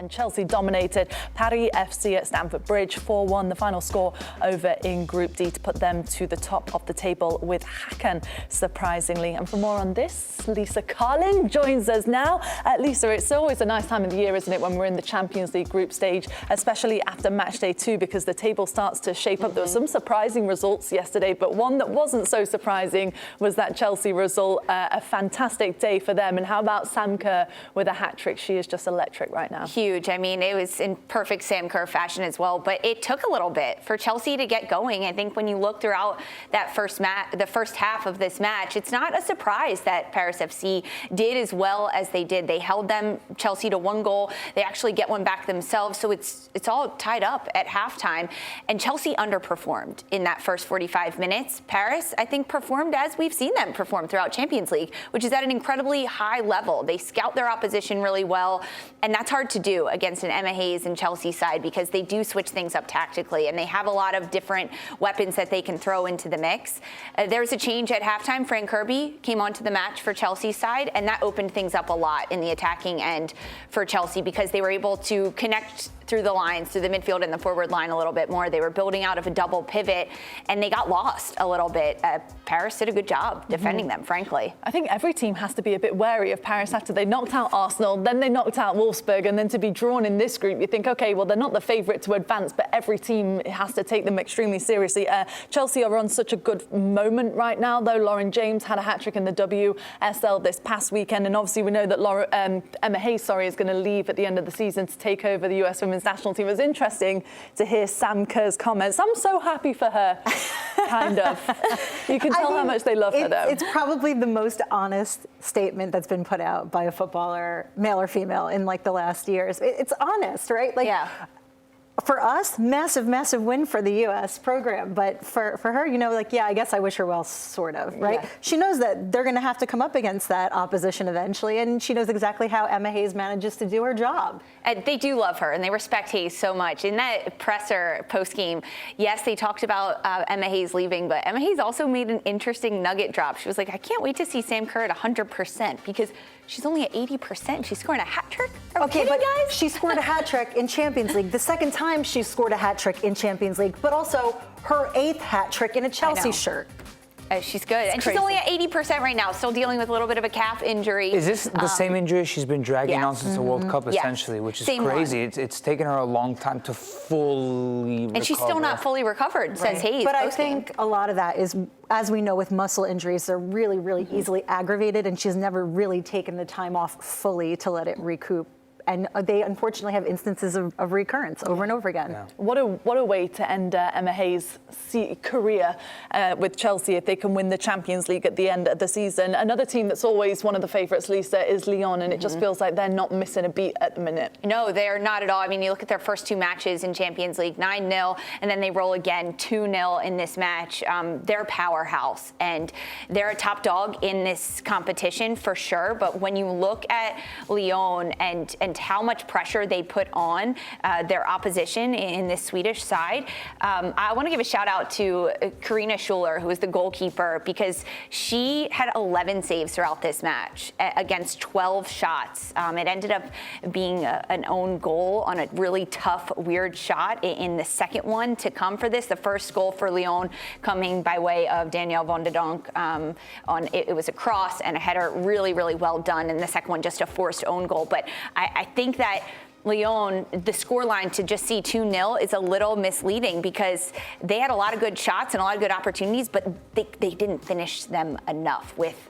And Chelsea dominated Paris FC at Stamford Bridge 4-1, the final score over in Group D to put them to the top of the table with Hakan, surprisingly. And for more on this, Lisa Carlin joins us now. Lisa, it's always a nice time of the year, isn't it, when we're in the Champions League group stage, especially after match day 2, because the table starts to shape up. There were some surprising results yesterday, but one that wasn't so surprising was that Chelsea result. A fantastic day for them. And how about Sam Kerr with a hat-trick? She is just electric right now. Huge. I mean, it was in perfect Sam Kerr fashion as well, but it took a little bit for Chelsea to get going. I think when you look throughout that the first half of this match, it's not a surprise that Paris FC did as well as they did. They held Chelsea to 1 goal. They actually get one back themselves, so it's all tied up at halftime. And Chelsea underperformed in that first 45 minutes. Paris, I think, performed as we've seen them perform throughout Champions League, which is at an incredibly high level. They scout their opposition really well, and that's hard to do against an Emma Hayes and Chelsea side because they do switch things up tactically, and they have a lot of different weapons that they can throw into the mix. There's a change at halftime. Fran Kirby came onto the match for Chelsea's side, and that opened things up a lot in the attacking end for Chelsea because they were able to connect through the lines, through the midfield and the forward line a little bit more. They were building out of a double pivot, and they got lost a little bit. Paris did a good job defending them, frankly. I think every team has to be a bit wary of Paris after they knocked out Arsenal, then they knocked out Wolfsburg, and then to be drawn in this group, you think, okay, well, they're not the favourite to advance, but every team has to take them extremely seriously. Chelsea are on such a good moment right now, though. Lauren James had a hat-trick in the WSL this past weekend, and obviously we know that Emma Hayes, is going to leave at the end of the season to take over the US Women's National Team. It was interesting to hear Sam Kerr's comments. I'm so happy for her, kind of. You can tell how much they love her, though. It's probably the most honest statement that's been put out by a footballer, male or female, in like the last years. It's honest, right? Like, yeah. For us, massive, massive win for the U.S. program. But for her, yeah, I guess I wish her well, sort of, right? Yeah. She knows that they're going to have to come up against that opposition eventually, and she knows exactly how Emma Hayes manages to do her job. And they do love her, and they respect Hayes so much. In that presser post-game, yes, they talked about Emma Hayes leaving, but Emma Hayes also made an interesting nugget drop. She was like, I can't wait to see Sam Kerr at 100% because she's only at 80%. She's scoring a hat-trick? Okay, but guys? She scored a hat-trick in Champions League. The second time she scored a hat-trick in Champions League, but also her 8th hat-trick in a Chelsea shirt. She's good. And crazy. She's only at 80% right now, still dealing with a little bit of a calf injury. Is this the same injury she's been dragging on since the World Cup, essentially, which is crazy? It's taken her a long time to fully recover. And she's still not fully recovered, says Hayes. But I think a lot of that is, as we know with muscle injuries, they're really, really easily aggravated, and she's never really taken the time off fully to let it recoup. And they unfortunately have instances of recurrence over and over again. Yeah. What a way to end Emma Hayes' career with Chelsea if they can win the Champions League at the end of the season. Another team that's always one of the favourites, Lisa, is Lyon, and it just feels like they're not missing a beat at the minute. No, they're not at all. I mean, you look at their first 2 matches in Champions League, 9-0, and then they roll again 2-0 in this match. They're a powerhouse, and they're a top dog in this competition for sure. But when you look at Lyon and how much pressure they put on their opposition in this Swedish side. I want to give a shout out to Karina Schuler, who is the goalkeeper, because she had 11 saves throughout this match against 12 shots. It ended up being an own goal on a really tough, weird shot in the second one to come for this. The first goal for Lyon coming by way of Danielle Van de Donk. It was a cross and a header, really, really well done. And the second one, just a forced own goal. But I think that Lyon, the scoreline to just see 2-0 is a little misleading because they had a lot of good shots and a lot of good opportunities, but they didn't finish them enough with,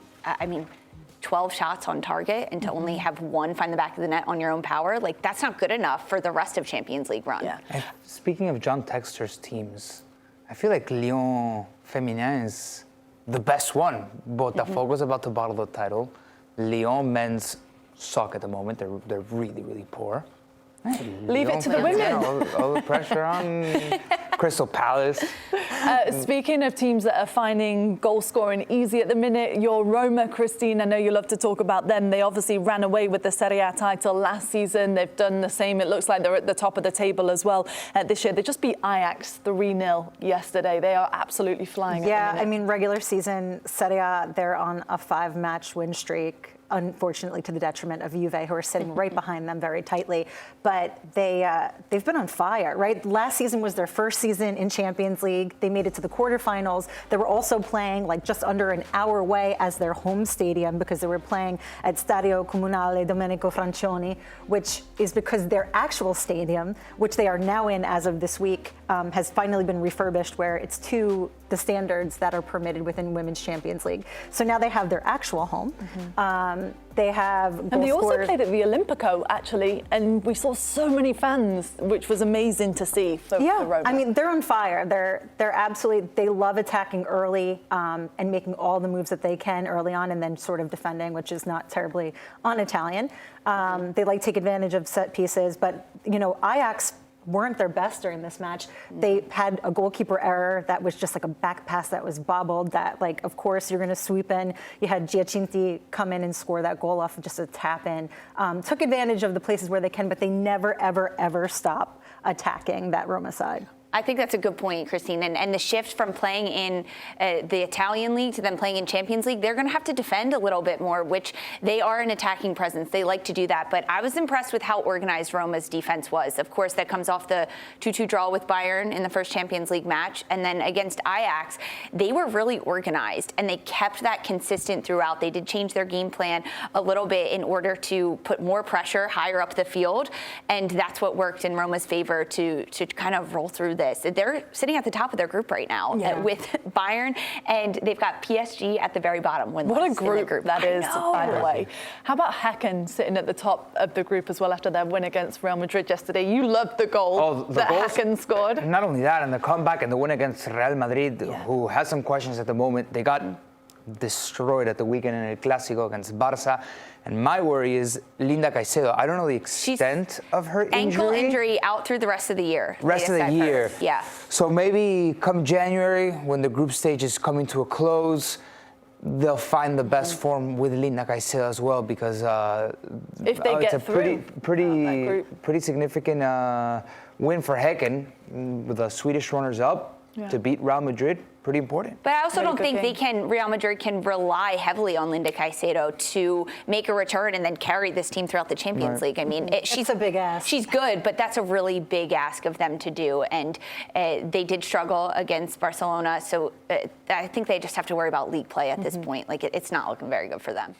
12 shots on target and to only have 1 find the back of the net on your own power. Like, that's not good enough for the rest of Champions League run. Yeah. And speaking of John Textor's teams, I feel like Lyon Féminin is the best one. Botafogo's about to bottle the title. Lyon men's suck at the moment. They're really, really poor. Leave it to the women. All the pressure on Crystal Palace. Speaking of teams that are finding goal scoring easy at the minute, your Roma, Christine, I know you love to talk about them. They obviously ran away with the Serie A title last season. They've done the same. It looks like they're at the top of the table as well this year. They just beat Ajax 3-0 yesterday. They are absolutely flying. Yeah, I mean, regular season Serie A, they're on a 5-match win streak. unfortunately to the detriment of Juve, who are sitting right behind them very tightly. But they've been on fire, right? Last season was their first season in Champions League. They made it to the quarterfinals. They were also playing like just under an hour away as their home stadium, because they were playing at Stadio Comunale Domenico Francioni, which is because their actual stadium, which they are now in as of this week, has finally been refurbished, where it's to the standards that are permitted within Women's Champions League. So now they have their actual home. They have goal And they also scorers. played at the Olimpico, actually, and we saw so many fans, which was amazing to see for Roma. I mean, they're on fire. They're absolutely, they love attacking early and making all the moves that they can early on, and then sort of defending, which is not terribly un-Italian. They like to take advantage of set pieces, but, you know, Ajax weren't their best during this match. They had a goalkeeper error that was just like a back pass that was bobbled, that, like, of course you're going to sweep in. You had Giacinti come in and score that goal off of just a tap in. Took advantage of the places where they can, but they never, ever, ever stop attacking that Roma side. I think that's a good point, Christine. And the shift from playing in the Italian league to then playing in Champions League, they're going to have to defend a little bit more, which they are an attacking presence. They like to do that. But I was impressed with how organized Roma's defense was. Of course, that comes off the 2-2 draw with Bayern in the first Champions League match. And then against Ajax, they were really organized, and they kept that consistent throughout. They did change their game plan a little bit in order to put more pressure higher up the field. And that's what worked in Roma's favor to kind of roll through this. They're sitting at the top of their group right now with Bayern, and they've got PSG at the very bottom. What a group that is, by the way. How about Häcken sitting at the top of the group as well after their win against Real Madrid yesterday? You loved the goal that Häcken scored. Not only that, and the comeback and the win against Real Madrid, who has some questions at the moment. They got destroyed at the weekend in El Clásico against Barça. And my worry is Linda Caicedo. I don't know the extent of her injury. Ankle injury out through the rest of the year. Rest of the year. Yeah. So maybe come January, when the group stage is coming to a close, they'll find the best form with Linda Caicedo as well, because if they get it's a through pretty significant win for Häcken with the Swedish runners-up to beat Real Madrid. Pretty important. But I also don't think Real Madrid can rely heavily on Linda Caicedo to make a return and then carry this team throughout the Champions League. I mean, she's a big ask. She's good, but that's a really big ask of them to do. And they did struggle against Barcelona. So I think they just have to worry about league play at this point. Like, it's not looking very good for them.